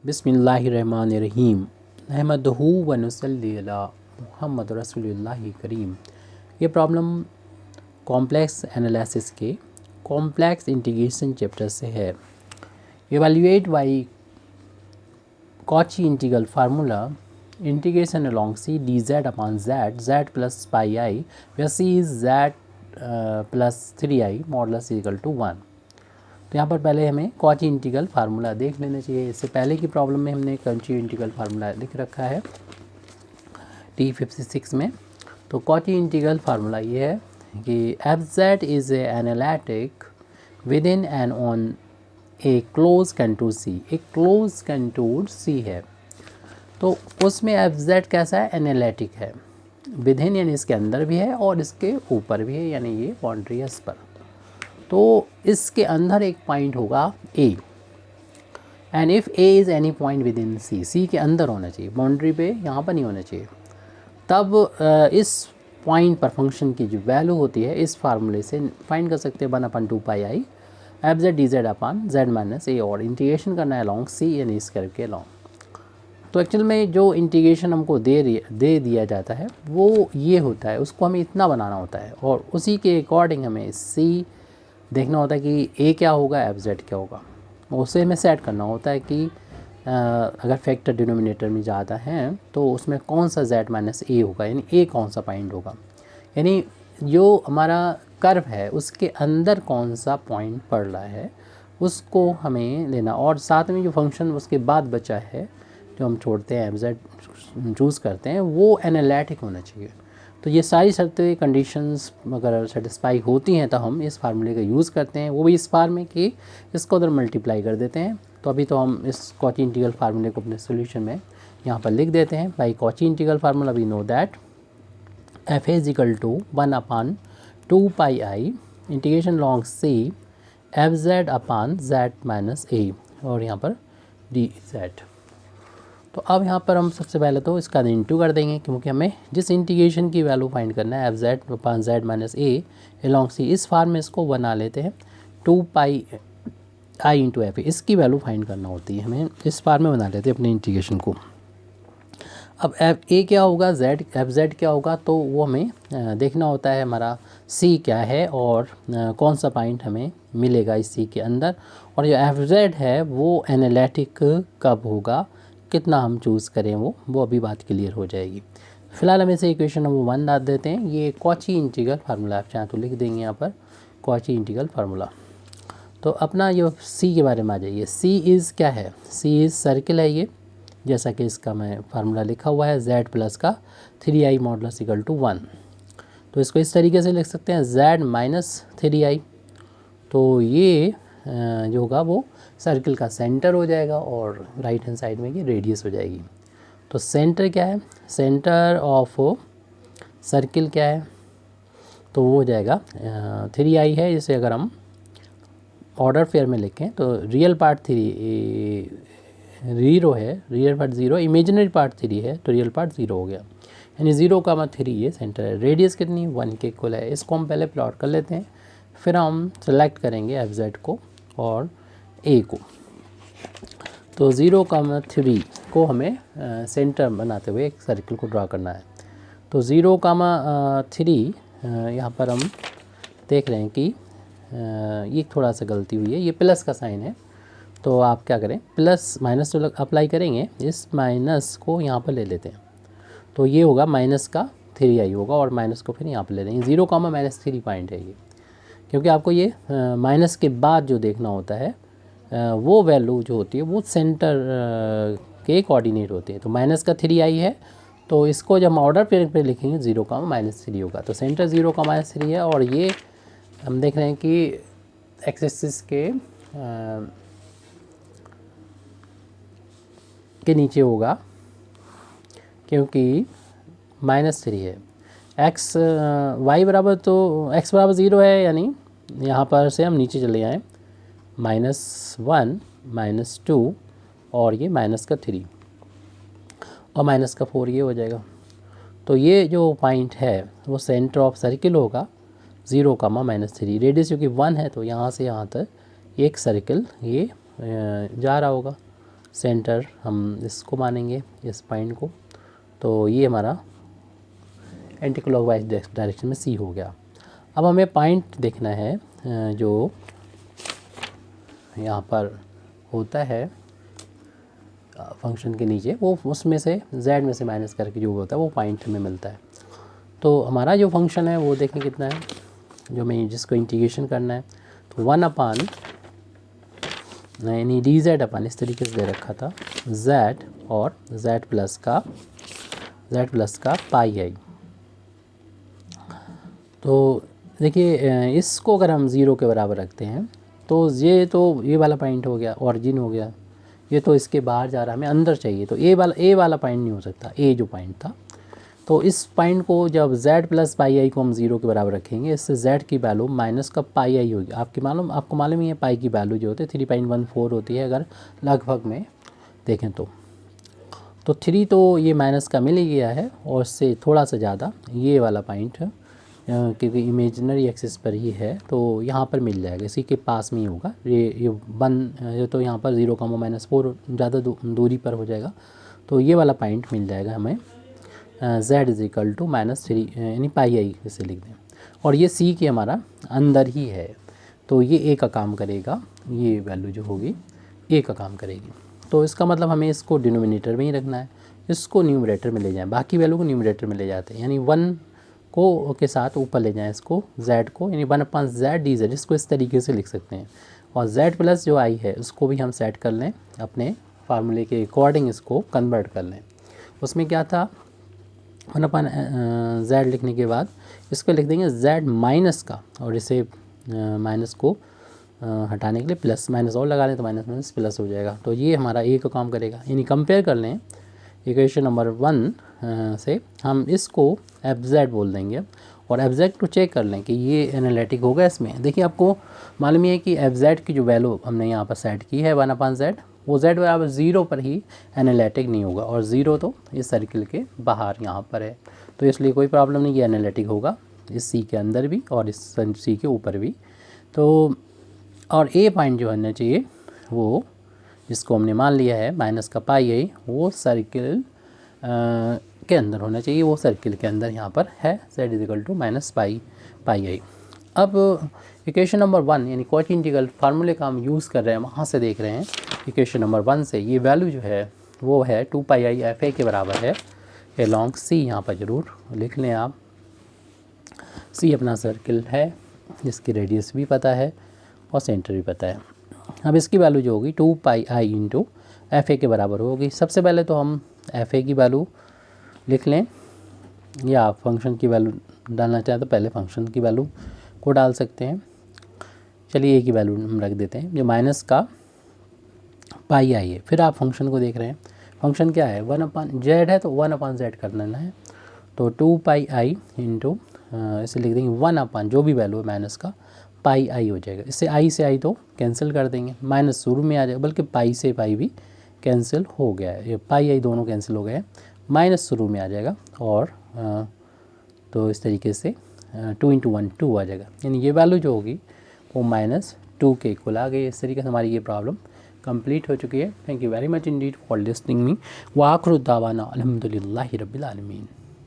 बिस्मिल्लाहिर्रहमानिर्रहीम अहमदहू व नसल्ली अला मुहम्मद रसूलुल्लाहि करीम। ये प्रॉब्लम कॉम्प्लेक्स एनालिसिस के कॉम्प्लेक्स इंटीग्रेशन चैप्टर से है। Evaluate by Cauchy integral formula integration along C D Z upon Z Z plus pi I where C is Z plus 3i modulus equal to 1। तो यहाँ पर पहले हमें Cauchy integral formula देख लेना चाहिए। इससे पहले की प्रॉब्लम में हमने कॉची इंटीग्रल फार्मूला लिख रखा है T56 में। तो कॉची इंटीग्रल फार्मूला ये है कि F Z is a analytic within and on a close contour C. एक क्लोज कंटूर सी है तो उसमें एफ जेड कैसा है, एनालिटिक है। विद इन यानी इसके अंदर भी है और इसके ऊपर भी है, यानी ये बाउंड्री है इस पर। तो इसके अंदर एक पॉइंट होगा A and if A is any point within C, C के अंदर होना चाहिए, बाउंड्री पे यहाँ पर नहीं होना चाहिए। तब इस पॉइंट पर फंक्शन की जो वैल्यू होती है इस फार्मूले से फाइंड कर सकते हैं 1/2 pi I F Z D Z upon Z minus A, और इंटीग्रेशन करना है अलॉन्ग सी यानी इस करके अलॉन्ग। तो एक्चुअल में जो इंटीग्रेशन हमको दे दिया जाता है वो ये होता है, उसको हमें इतना बनाना होता है और उसी के अकॉर्डिंग हमें सी देखना होता है कि ए क्या होगा, एफ जेड क्या होगा। उसे हमें सेट करना होता है कि अगर फैक्टर डिनोमिनेटर में ज़्यादा हैं तो उसमें कौन सा जेड माइनस ए होगा, यानी ए कौन सा पॉइंट होगा, यानी जो हमारा कर्व है उसके अंदर कौन सा पॉइंट पड़ रहा है उसको हमें लेना। और साथ में जो फंक्शन उसके बाद बचा है जो हम छोड़ते हैं एफ जेड चूज़ करते हैं वो एनालिटिक होना चाहिए। तो ये सारी शर्तें कंडीशंस अगर सेटिस्फाई होती हैं तो हम इस फार्मूले का यूज़ करते हैं, वो भी इस फार्म में कि इसको उधर मल्टीप्लाई कर देते हैं। तो अभी तो हम इस कॉची इंटीग्रल फार्मूले को अपने सोल्यूशन में यहाँ पर लिख देते हैं। By Cauchy integral formula we know that F is equal to 1/2 pi I integration long C F Z upon Z minus A और यहाँ पर डी जेड। तो अब यहाँ पर हम सबसे पहले तो इसका इंटू कर देंगे क्योंकि हमें जिस इंटीग्रेशन की वैल्यू फाइंड करना है F Z upon Z minus ए अलॉन्ग सी, इस फार्म में इसको बना लेते हैं 2 पाई आई इंटू एफ। इसकी वैल्यू फाइंड करना होती है, हमें इस फार्म में बना लेते हैं अपने इंटीग्रेशन को। अब एफ ए क्या होगा, जेड एफ जेड क्या होगा, तो वो हमें देखना होता है हमारा सी क्या है और कौन सा पॉइंट हमें मिलेगा इस सी के अंदर, और जो एफ जेड है वो एनालिटिक कब होगा, कितना हम चूज़ करें वो अभी बात क्लियर हो जाएगी। फिलहाल हम इसे इक्वेशन नंबर 1 डाल देते हैं। ये कॉची इंटीग्रल फार्मूला आप चाहें तो लिख देंगे यहाँ पर कॉची इंटीग्रल फार्मूला। तो अपना ये सी के बारे में आ जाइए। सी इज़ क्या है, सी इज़ सर्किल है ये, जैसा कि इसका मैं फार्मूला लिखा हुआ है जेड प्लस का 3i मॉडुलस इक्वल टू 1। तो इसको इस तरीके से लिख सकते हैं जेड माइनस 3i। तो ये जो होगा वो सर्किल का सेंटर हो जाएगा और राइट हैंड साइड में ये रेडियस हो जाएगी। तो सेंटर क्या है, सेंटर ऑफ सर्किल क्या है, तो वो हो जाएगा 3i है। इसे अगर हम ऑर्डर फेयर में लिखें तो रियल पार्ट 0 है, रियल पार्ट 0, इमेजिनरी पार्ट 3 है तो रियल पार्ट 0 हो गया, यानी 0,3 ये सेंटर है। रेडियस कितनी, 1 के इक्वल है। इसको हम पहले प्लॉट कर लेते हैं, फिर हम सेलेक्ट करेंगे एफ जेड को और ए को। तो 0,3 को हमें सेंटर बनाते हुए एक सर्किल को ड्रा करना है। तो 0,3 यहाँ पर हम देख रहे हैं कि ये थोड़ा सा गलती हुई है, ये प्लस का साइन है। तो आप क्या करें, प्लस माइनस तो अप्लाई करेंगे, इस माइनस को यहाँ पर ले लेते हैं। तो ये होगा माइनस का 3i होगा और माइनस को फिर यहाँ पर ले लेंगे। 0,-3 पॉइंट है ये, क्योंकि आपको ये माइनस के बाद जो देखना होता है वो वैल्यू जो होती है वो सेंटर के कोऑर्डिनेट होती है। तो माइनस का 3i है तो इसको जब हम ऑर्डर पेयर पे लिखेंगे 0,-3 होगा। तो सेंटर 0,-3 है और ये हम देख रहे हैं कि एक्स एक्सिस के नीचे होगा क्योंकि -3 है। एक्स वाई बराबर तो x बराबर 0 है, यानी यहाँ पर से हम नीचे चले आएँ -1 -2 और ये -3 और -4 ये हो जाएगा। तो ये जो पॉइंट है वो सेंटर ऑफ सर्किल होगा 0,-3। रेडियस क्योंकि 1 है तो यहाँ से यहाँ तक एक सर्किल ये जा रहा होगा सेंटर हम इसको मानेंगे, इस पॉइंट को। तो ये हमारा एंटी क्लॉकवाइज डायरेक्शन में सी हो गया। अब हमें पॉइंट देखना है जो यहाँ पर होता है फंक्शन के नीचे, वो उसमें से z में से माइनस करके जो होता है वो पॉइंट हमें मिलता है। तो हमारा जो फंक्शन है वो देखें कितना है, जो मैं जिसको इंटीग्रेशन करना है। तो 1 अपान यानी डी जेड अपन इस तरीके से दे रखा था z और z प्लस का पाई आई। तो देखिए इसको अगर हम 0 के बराबर रखते हैं तो ये वाला पॉइंट हो गया, ऑरिजिन हो गया। ये तो इसके बाहर जा रहा है, हमें अंदर चाहिए, तो ए वाला पॉइंट नहीं हो सकता, ए जो पॉइंट था। तो इस पॉइंट को जब z प्लस पाई आई को हम 0 के बराबर रखेंगे, इससे z की वैल्यू माइनस का पाई आई होगी। आपको मालूम ही है पाई की वैल्यू जो होती है 3.14 होती है अगर लगभग में देखें तो 3 तो ये माइनस का मिल ही गया है, और इससे थोड़ा सा ज़्यादा ये वाला पॉइंट क्योंकि इमेजिनरी एक्सिस पर ही है तो यहाँ पर मिल जाएगा, इसी के पास में ही होगा। ये तो यहाँ पर 0,-4 ज़्यादा दूरी पर हो जाएगा। तो ये वाला पॉइंट मिल जाएगा हमें z इज इक्वल टू -3 यानी पाई आई इसे लिख दें, और ये c के हमारा अंदर ही है। तो ये a का काम करेगा, ये वैल्यू जो होगी a का काम करेगी। तो इसका मतलब हमें इसको डिनोमिनेटर में ही रखना है, इसको न्यूमरेटर में ले जाएं, बाकी वैल्यू को न्यूमरेटर में ले जाते हैं, यानी 1 को के साथ ऊपर ले जाएं इसको z को, यानी 1/z dz, इसको इस तरीके से लिख सकते हैं। और z प्लस जो i है उसको भी हम सेट कर लें अपने फार्मूले के अकॉर्डिंग, इसको कन्वर्ट कर लें। उसमें क्या था 1/z लिखने के बाद इसको लिख देंगे z माइनस का, और इसे माइनस को हटाने के लिए प्लस माइनस और लगा लें तो माइनस माइनस प्लस हो जाएगा। तो ये हमारा ए का काम करेगा, यानी कंपेयर कर लें इक्वेशन नंबर 1 से हम इसको fz बोल देंगे, और fz को चेक कर लें कि ये एनालिटिक होगा इसमें। देखिए आपको मालूम है कि fz की जो वैल्यू हमने यहाँ पर सेट की है 1/z, वो z बराबर 0 पर ही एनालिटिक नहीं होगा, और 0 तो इस सर्किल के बाहर यहाँ पर है, तो इसलिए कोई प्रॉब्लम नहीं कि एनालिटिक होगा इस c के अंदर भी और इस c के ऊपर भी। तो और a पॉइंट जो होना चाहिए वो जिसको हमने मान लिया है माइनस का पाई आई, वो सर्किल के अंदर होना चाहिए, वो सर्किल के अंदर यहाँ पर है z इज इक्वल टू -पाई आई। अब इक्वेशन नंबर 1 यानी कॉची इंटीग्रल फार्मूले का हम यूज़ कर रहे हैं, वहाँ से देख रहे हैं इक्वेशन नंबर 1 से ये वैल्यू जो है वो है 2 पाई आई एफ ए के बराबर है एलॉन्ग सी। यहाँ पर ज़रूर लिख लें आप, सी अपना सर्किल है जिसकी रेडियस भी पता है और सेंटर भी पता है। अब इसकी वैल्यू जो होगी 2 पाई आई इंटू एफ ए के बराबर होगी। सबसे पहले तो हम एफ ए की वैल्यू लिख लें, या फंक्शन की वैल्यू डालना चाहें तो पहले फंक्शन की वैल्यू को डाल सकते हैं। चलिए ए की वैल्यू हम रख देते हैं जो माइनस का पाई आई है। फिर आप फंक्शन को देख रहे हैं, फंक्शन क्या है 1/z है तो 1/z कर लेना है। तो 2 पाई आई इंटू इसे लिख देंगे 1 जो भी वैल्यू है माइनस का पाई आई हो जाएगा। इससे आई से आई तो कैंसिल कर देंगे, माइनस शुरू में आ जाएगा, बल्कि पाई से पाई भी कैंसिल हो गया है, ये पाई आई दोनों कैंसिल हो गए हैं, माइनस शुरू में आ जाएगा, और तो इस तरीके से 2 × 1 2 आ जाएगा, यानी ये वैल्यू जो होगी वो -2 के इक्वल आ गई। इस तरीके से हमारी ये प्रॉब्लम कंप्लीट हो चुकी है। Thank you very much Indeed for listening me. व आखिर दावाना अल्हम्दुलिल्लाहि रब्बिल आलमीन।